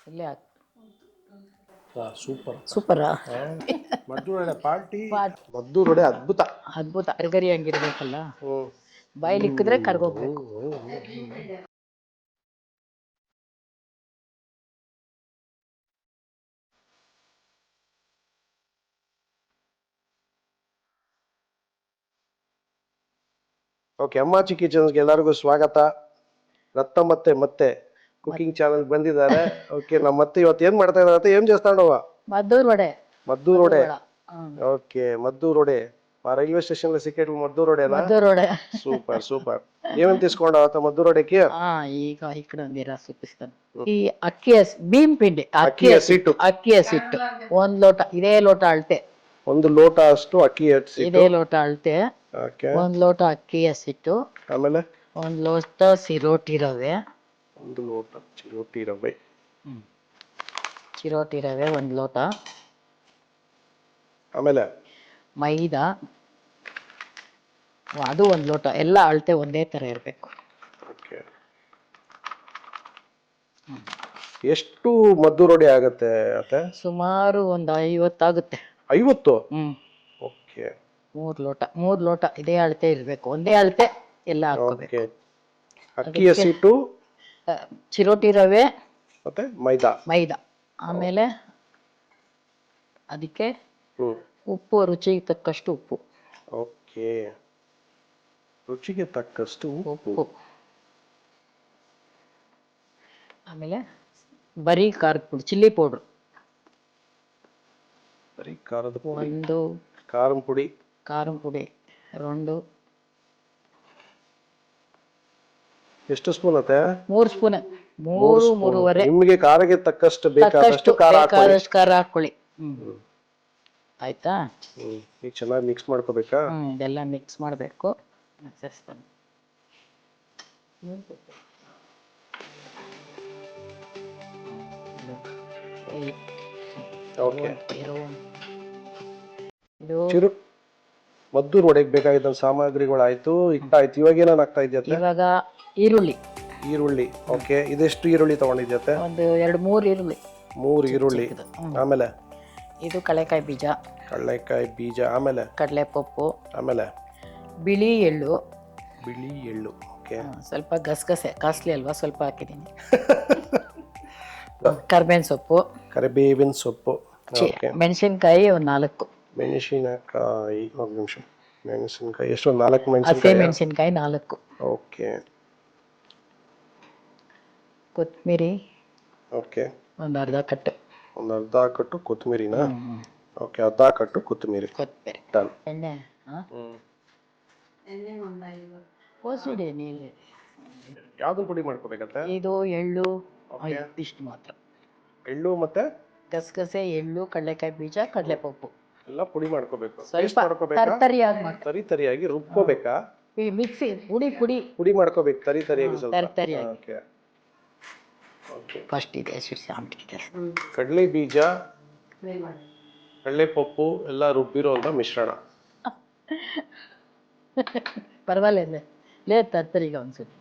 ಇಲ್ಲೇ ಹಾಕ್ super ಸೂಪರಾ ಮದ್ದೂರೊಡೆ party. Pot ಮದ್ದೂರೊಡೆ ಅದ್ಭುತ. ಅದ್ಭುತ ಕರ್ಗರಿ ಹಂಗಿರ್ಬೇಕಲ್ಲ, ಹ್ಮ್ ಬಾಯ್ಲಿ ಇಕ್ಕಿದ್ರೆ ಕರ್ಗೋಗ್ಬೇಕು. ಓಕೆ, ಅಮ್ಮಾಚಿ ಕಿಚನ್ಸ್ಗೆ ಎಲ್ಲರಿಗೂ ಸ್ವಾಗತ. ರತ್ನ ಮತ್ತೆ ಕುಕಿಂಗ್ ಚಾನಲ್ ಬಂದಿದ್ದಾರೆ. ಓಕೆ, ನಮ್ಮ ಮತ್ತೆ ಇವತ್ತು ಏನ್ ಮಾಡ್ತಾ ಇದ್ದಾರೆ, ಏನ್ చేస్తాండವ? ಮದ್ದೂರ್ ವಡೆ. ಮದ್ದೂರೊಡೆ. ವಡ. ಓಕೆ, ಮದ್ದೂರೊಡೆ ರೈಲ್ವೆ ಸ್ಟೇಷನ್ ಸಿಕ್ಕೇಟ್ ಮದ್ದೂರೊಡೆನಾ? ಮದ್ದೂರ್ ವಡೆ. ಸೂಪರ್. ಏನೇನ್ ತಿಸ್ಕೊಂಡವತ್ತ ಮದ್ದೂರೊಡೆಗೆ? ಈಗ ಈ ಕಡೆ ಒಂದಿರ ಸುತ್ತಿಸ್ತಾನೆ. ಈ ಅಕ್ಕಿ ಭೀಮ್ ಪಿಂಡಿ, ಅಕ್ಕಿ ಹಸಿಟ್ಟು. ಅಕ್ಕಿ ಹಸಿಟ್ಟು 1 ಲೋಟ, ಇದೇ ಲೋಟ ಅಳತೆ. 1 ಲೋಟ ಅಷ್ಟು ಅಕ್ಕಿ ಹಸಿಟ್ಟು. ಇದೇ ಲೋಟ ಅಳತೆ. ಓಕೆ. 1 ಲೋಟ ಅಕ್ಕಿ ಹಸಿಟ್ಟು. ಆಮೇಲೆ 1 ಲೋಟ ಚಿರೋಟಿ ರವೆ. 1 ಲೋಟ ಚಿರೋಟಿ ರವೆ. ಚಿರೋಟಿ ರವೆ 1 ಲೋಟ. ಆಮೇಲೆ ಮೈದಾ, ಅದು 1 ಲೋಟ. ಎಲ್ಲ ಅಳತೆ ಒಂದೇ ತರ ಇರಬೇಕು. ಓಕೆ. ಎಷ್ಟು ಮದ್ದೂರೊಡೆ ಆಗತ್ತೆ ಅತ್ತೆ? ಸುಮಾರು ಒಂದು 50 ಆಗುತ್ತೆ. 50? ಓಕೆ. 3 ಲೋಟ ಇದೇ ಅಳತೆ ಇರಬೇಕು, ಒಂದೇ ಅಳತೆ ಎಲ್ಲ ಹಾಕೋಬೇಕು. ಅಕ್ಕಿ ಹಸಿಟ್ಟು, ಚಿರೋಟಿ ರವೆ ಮತ್ತೆ ಮೈದಾ. ಆಮೇಲೆ ಅದಕ್ಕೆ ಉಪ್ಪು, ರುಚಿಗೆ ತಕ್ಕಷ್ಟು ಉಪ್ಪು. ಓಕೆ, ರುಚಿಗೆ ತಕ್ಕಷ್ಟು ಉಪ್ಪು. ಆಮೇಲೆ ಬರೀ ಖಾರದ ಪುಡಿ, ಚಿಲ್ಲಿ ಪೌಡ್ರ್. ಬರೀ ಖಾರದ ಪುಡಿ. 1 ಖಾರದ ಪುಡಿ. 2. ಎಷ್ಟು ಸ್ಪೂನ್ ಅತ್ತೆ? 3 ಸ್ಪೂನ್. 3-3.5. ನಿಮಗೆ ಖಾರಕ್ಕೆ ತಕ್ಕಷ್ಟು ಬೇಕಾದಷ್ಟು ಖಾರ ಹಾಕೊಳ್ಳಿ. ಆಯ್ತಾ? ಈಗ ಚೆನ್ನಾಗಿ ಮಿಕ್ಸ್ ಮಾಡ್ಕೋಬೇಕಾ? ಇದೆಲ್ಲ ಮಿಕ್ಸ್ ಮಾಡಬೇಕು. ಓಕೆ. ಮದ್ದೂರ್ ವಡೆಗೆ ಬೇಕಾಗಿದ್ದ ಸಾಮಗ್ರಿಗಳು ಆಯ್ತು, ಹಿಟ್ಟಾಯ್ತು. ಇವಾಗ ಏನೇನು ಆಗ್ತಾ ಇದೆಯತ್ತೆ? ಇವಾಗ ಈರುಳ್ಳಿ. ಓಕೆ, ಇದೆಷ್ಟು ಈರುಳ್ಳಿ ತಗೊಂಡಿದ್ಯತ್ತೆ? ಒಂದು 2-3 ಈರುಳ್ಳಿ. 3 ಈರುಳ್ಳಿ. ಆಮೇಲೆ ಇದು ಕಡಲೆಕಾಯಿ ಬೀಜ. ಆಮೇಲೆ ಕಡಲೆಪಪ್ಪು. ಆಮೇಲೆ ಬಿಳಿ ಎಳ್ಳು. ಓಕೆ. ಸ್ವಲ್ಪ ಗಸಗಸೆ, ಕಾಸ್ಟ್ಲಿ ಅಲ್ವಾ, ಸ್ವಲ್ಪ ಹಾಕಿದ್ದೀನಿ. ಕರಿಬೇವಿನ ಸೊಪ್ಪು. ಮೆಣಸಿನ್ಕಾಯಿ ಒಂದು 4. ಮೆಣಸಿನಕಾಯಿ ಎಷ್ಟು? 4 ಮೆಣಸಿನ್ಕಾಯಿ 4. ಓಕೆ. ಕೊತ್ತಂಬರಿ. ಓಕೆ. ಒಂದು ಅರ್ಧ ಕಟ್ಟು ಕೊತ್ತಂಬರಿನಾ? ಓಕೆ, ಅರ್ಧ ಕಟ್ಟು ಕೊತ್ತಂಬರಿ. ಡನ್. ಎಣ್ಣೆ ಯಾವ್ದು ಪುಡಿ ಮಾಡ್ಕೋಬೇಕಂತೆ? ಇದು ಎಳ್ಳು, ಇಷ್ಟು ಮಾತ್ರ. ಎಳ್ಳು ಮತ್ತೆ ಗಸಗಸೆ, ಎಳ್ಳು, ಕಡಲೆಕಾಯಿ ಬೀಜ, ಕಡಲೆಪಪ್ಪು ಎಲ್ಲ ಪುಡಿ ಮಾಡ್ಕೋಬೇಕು. ತರಿಯಾಗಿ ರುಬ್ಕೋಬೇಕಾ? ಮಿಕ್ಸಿ ಪುಡಿ ಮಾಡ್ಕೋಬೇಕು, ತರಿಯಾಗಿ ಸ್ವಲ್ಪ. ಫಸ್ಟ್ ಇದೆ ಕಡಲೆ ಬೀಜ, ಕಡಲೆಪಪ್ಪು ಎಲ್ಲ ರುಬ್ಬಿರೋ ಅಂತ ಮಿಶ್ರಣ. ಪರವಾಗಿಲ್ಲ, ತರ್ತರಿಗೆ ಒಂದ್ಸತಿ.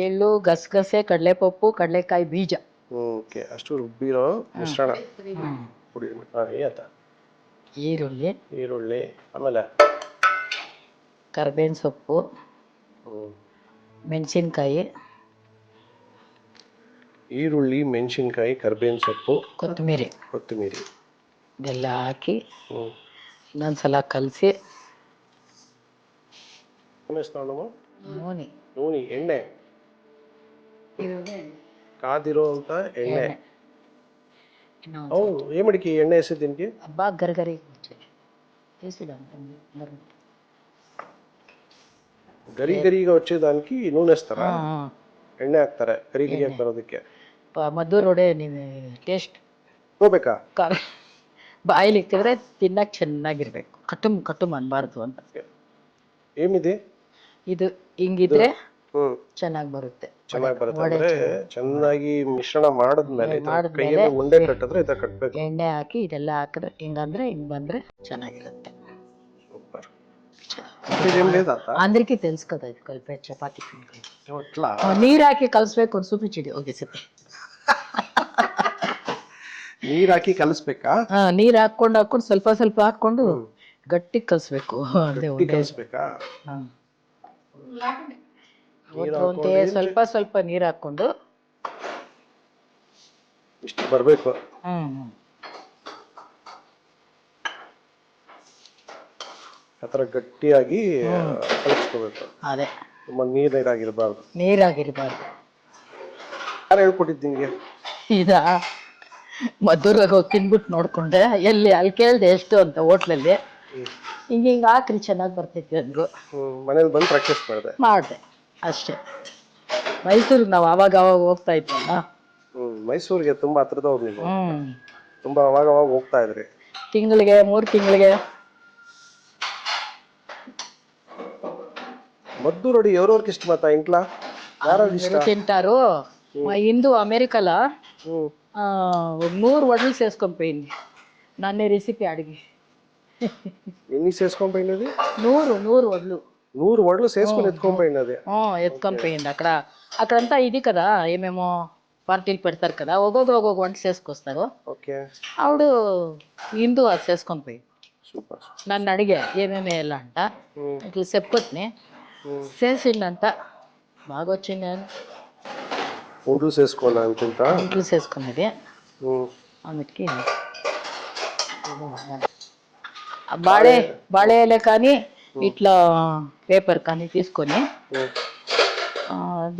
ಎಳ್ಳು, ಗಸಗಸೆ, ಕಡಲೆಪಪ್ಪು, ಕಡಲೆಕಾಯಿ ಬೀಜ. ಓಕೆ, ಅಷ್ಟು ರುಬ್ಬಿರೋ ಮಿಶ್ರಣ. ಪುಡಿ. ಈರುಳ್ಳಿ. ಆಮೇಲೆ ಕರಿಬೇವಿನ ಸೊಪ್ಪು, ಮೆಣಸಿನ್ಕಾಯಿ. ಈರುಳ್ಳಿ, ಮೆಣಸಿನ್ಕಾಯಿ, ಕರಿಬೇವಿನ ಸೊಪ್ಪು, ಕೊತ್ತಂಬರಿ ಇದೆಲ್ಲ ಹಾಕಿ ಇನ್ನೊಂದ್ಸಲ ಕಲಸಿ. ನೂನಿ, ಎಣ್ಣೆ, ಕಾದಿರೋ ಅಂತ ಎಣ್ಣೆ. ಏನ್ ಮಾಡಿಕಿ ಎಣ್ಣೆ ಎಸಿದಿನ್ಕಿ ಹಬ್ಬ ಗರ್ಗರಿ ಗರಿಗರಿಗೆ వచ్చేదానికి నూనె వేస్తారా? ಎಣ್ಣೆ ಹಾಕ್ತಾರೆ ಗರಿಗರಿಯಾಗಿ ಬರೋದಕ್ಕೆ. ಮದ್ದೂರ್ ವಡೆ ಟೇಸ್ಟ್ ಹೋಗ್ಬೇಕಾ? ಬಾಯಲ್ಲಿ ಇಕ್ಕಿದ್ರೆ ತಿನ್ನಕ್ ಚೆನ್ನಾಗಿರ್ಬೇಕು, ಕಟುಮ್ ಅನ್ಬಾರ್ದು ಅಂತ. ಏನಿದೆ ಇದು? ಹಿಂಗಿದ್ರೆ ಚೆನ್ನಾಗಿ ಬರುತ್ತೆ. ಚೆನ್ನಾಗಿ ಮಿಶ್ರಣ ಮಾಡಿದ್ಮೇಲೆ ಉಂಡೆ ಕಟ್ಟಿದ್ರೆ ಇದ ಕಟ್ಬೇಕು. ಎಣ್ಣೆ ಹಾಕಿ ಇದೆಲ್ಲ ಹಾಕಿದ್ರೆ ಹಿಂಗಂದ್ರೆ ಹಿಂಗ್ ಬಂದ್ರೆ ಚೆನ್ನಾಗಿರುತ್ತೆ. ಸೂಪರ್. ఏం లేదా అత్త? అందరికీ తెలుసు కదా ఇది కలిపే చపాతీ పిండి. ఎట్లా నీరు ಹಾಕಿ ಕಲಿಸ್ಬೇಕು ಒಂದು చూపించిడి ఓకే ಸರಿ. ನೀರ್ ಹಾಕಿ ಕಲಿಸ್ಬೇಕಾ? ನೀರು ಹಾಕೊಂಡು ಸ್ವಲ್ಪ ಸ್ವಲ್ಪ ಹಾಕೊಂಡು ಗಟ್ಟಿ ಕಲಿಸ್ಬೇಕು. ಅದೇ ಕಲಿಸ್ಬೇಕಾ? ಸ್ವಲ್ಪ ನೀರು ಹಾಕೊಂಡು ಇಷ್ಟು ಬರ್ಬೇಕು. ಆತರ ಗಟ್ಟಿಯಾಗಿ ಕಲಿಸ್ಕೋಬೇಕು. ಅದೇ ತುಂಬಾ ನೀರಾಗಿರ್ಬಾರ್ದು. ನೀರಾಗಿರ್ಬಾರ್ದು. ಯಾರು ಹೇಳ್ಕೊಟ್ಟಿದ್ದು ನಿಂಗೆ? ಇದಾ ಮದ್ದೂರಾಗ ಹೋಗಿ ತಿನ್ಬಿಟ್ಟು ನೋಡ್ಕೊಂಡೆ, ಎಲ್ಲಿ ಅಲ್ಲಿ ಕೇಳ್ದೆ ಎಷ್ಟು ಅಂತ ಹೋಟ್ಲಲ್ಲಿ. ಹಿಂಗೆ ಹಾಕ್ರಿ ಚೆನ್ನಾಗಿ ಬರ್ತೈತಿ ಅಂದ್ರು. ಮನೇಲಿ ಬಂದು ಪ್ರಾಕ್ಟೀಸ್ ಮಾಡಿದೆ ಅಷ್ಟೇ. ಮೈಸೂರಿಗೆ ನಾವು ಅವಾಗ ಹೋಗ್ತಾ ಇದ್ವಲ್ಲ. ಮೈಸೂರಿಗೆ ತುಂಬಾ ಹತ್ರದವ್ರು ನೀವು. ತುಂಬಾ ಅವಾಗ ಹೋಗ್ತಾ ಇದ್ರಿ. ತಿಂಗಳಿಗೆ 3 ತಿಂಗಳಿಗೆ. ಮದ್ದೂರು ವಡೆ ఎవరెవరికి ఇష్టం అత్త ఇంట్లో? ಯಾರು ఇಷ್ಟ తింటారు. ఇందు అమెరికాలో 100 వడలు చేసుకొని నన్నే రెసిపీ అడిగి. ఎన్ని చేసుకొని పోయినది? 100 వడలు. 100 వడలు చేసుకొని ఎత్తుకొని పోయినది. ఎత్తుకొని పోయింది. అక్కడంతా ఇది కదా, ఏమేమో పార్టీలు పెడతారు కదా, ఒక్కొక్క వంట చేసుకొస్తారు. ఓకే. ఆవిడ ఇందు అది చేసుకొని పోయి సూపర్. నన్ను అడిగా ఏమేమి వేయాల అంట. ఇట్లా చెప్పొచ్చుని చేసిండంట. బాగా వచ్చింది అని వడలు చేసుకోవాలి అనుకుంటా. వడలు చేసుకునేది. అందుకే బాడే ఎಲೆ కానీ ఇట్లా పేపర్ కానీ తీసుకొని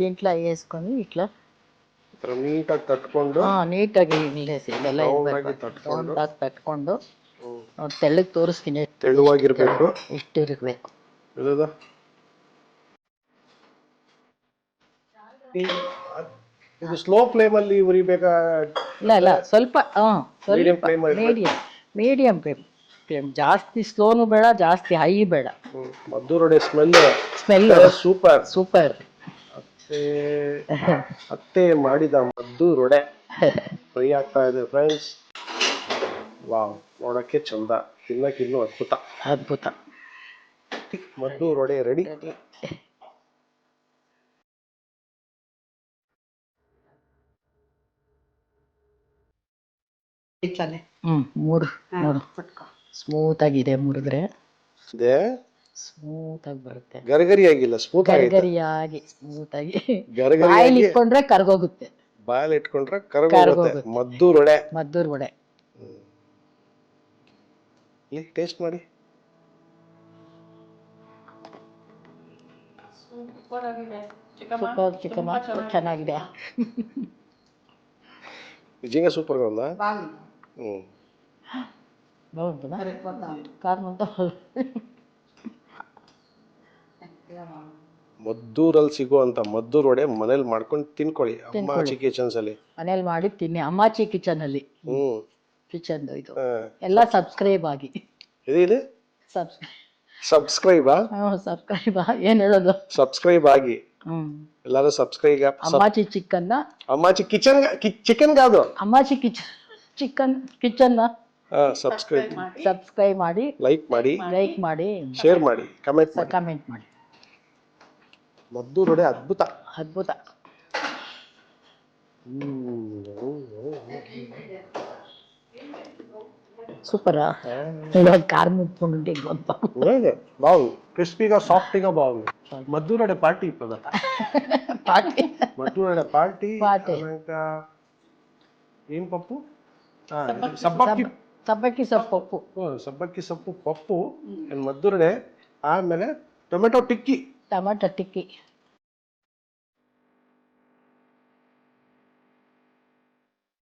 దీంట్లో వేసుకొని ఇట్లా ನೀಟಾಗಿ ತಟ್ಕೊಂಡು ನೀಟಾಗಿ ತಟ್ಕೊಂಡು ತೆಳ್ಳಗೆ ತೋರಿಸ್ತೀನಿ. ತೆಳುವಾಗಿರ್ಬೇಕು. ಇಷ್ಟು ಇರಬೇಕು. ಇದು ಸ್ಲೋ ಫ್ಲೇಮ್ ಅಲ್ಲಿ ಉರಿಬೇಕಾ? ಇಲ್ಲ ಸ್ವಲ್ಪ ಮೀಡಿಯಂ ಫ್ಲೇಮ್. ಜಾಸ್ತಿ ಸ್ಲೋನು ಬೇಡ, ಜಾಸ್ತಿ ಹೈ ಬೇಡ. Maddur vada smell super. ಅತ್ತೆ ಮಾಡಿದ ಮದ್ದೂರು ವಡೆ ಫ್ರೈ ಆಗ್ತಾ ಇದೆ ಫ್ರೆಂಡ್ಸ್. ವಾವ್, ನೋಡಕ್ಕೆ ಚಂದ, ತಿನ್ನಕ್ಕೆ ಇನ್ನೂ ಅದ್ಭುತ. ಮದ್ದೂರು ವಡೆ ರೆಡಿ. ಮೂರು ನೋಡು, ಸ್ಮೂತ್ ಆಗಿದೆ. ಮುರಿದ್ರೆ ಸ್ಮೂತ್ ಆಗಿ ಬರುತ್ತೆ. ಗರಿಗರಿ ಆಗಿಲ್ಲ, ಗರಿಗರಿಯಾಗಿ ಸ್ಮೂತ್ ಆಗಿ. ಬಾಯಲ್ಲಿ ಇಟ್ಕೊಂಡ್ರೆ ಕರ್ಗೋಗುತ್ತೆ. ಬಾಯಲ್ಲಿ ಇಟ್ಕೊಂಡ್ರೆ ಕರ್ಗೋಗುತ್ತೆ. ಮದ್ದೂರು ವಡೆ ಟೇಸ್ಟ್ ಮಾಡಿ. ಸೂಪರ್ ಚಿಕ್ಕಮ್ಮ, ಚೆನ್ನಾಗಿದೆ. నిజంగా సూపర్ గా ఉందా? బాగుంటుందా? కారణం ಮದ್ದೂರಲ್ಲಿ ಸಿಗುವಂತ ಮದ್ದೂರು ವಡೆ ಮನೇಲಿ ಮಾಡ್ಕೊಂಡು ತಿನ್ಕೊಳ್ಳಿ. ಅಮ್ಮಾಚಿ ಕಿಚನ್ಸ್ ಅಲ್ಲಿ ಮನೇಲಿ ಮಾಡಿ ತಿನ್ನಿ. ಅಮ್ಮಾಚಿ ಕಿಚನ್ ಅಲ್ಲಿ ಕಿಚನ್ ಇದು ಎಲ್ಲ ಸಬ್ಸ್ಕ್ರೈಬ್ ಆಗಿ. ಇದೆ ಸಬ್ಸ್ಕ್ರೈಬ್ ಏನ್ ಹೇಳೋದು? ಸಬ್ಸ್ಕ್ರೈಬ್ ಆಗಿ ಎಲ್ಲರೂ ಸಬ್ಸ್ಕ್ರೈಬ್. ಅಮ್ಮಾಚಿ ಚಿಕನ್, ಅಮ್ಮಾಚಿ ಚಿಕನ್ ಕಾದು, ಅಮ್ಮಾಚಿ ಚಿಕನ್ ಕಿಚನ್ ಸಬ್ಸ್ಕ್ರೈಬ್ ಮಾಡಿ, ಲೈಕ್ ಮಾಡಿ, ಶೇರ್ ಮಾಡಿ, ಕಮೆಂಟ್ ಮಾಡಿ. ಮದ್ದೂರು ವಡೆ ಅದ್ಭುತ. సూపరా? కారం ఉప్పుంటే బాగుంది. క్రిస్పీగా సాఫ్ట్గా బాగుంది. మద్దూరు వಡೆ పార్టీ ఇప్పుడు. మద్దూరు వಡೆ పార్టీ. ఇంకా ఏం పప్పు? ಸಬ್ಬಕ್ಕಿ ಸೊಪ್ಪು ಪಪ್ಪು. ಮದ್ದೂರು ವಡೆ ಆಮೇಲೆ ಟೊಮೆಟೊ ಟಿಕ್ಕಿ.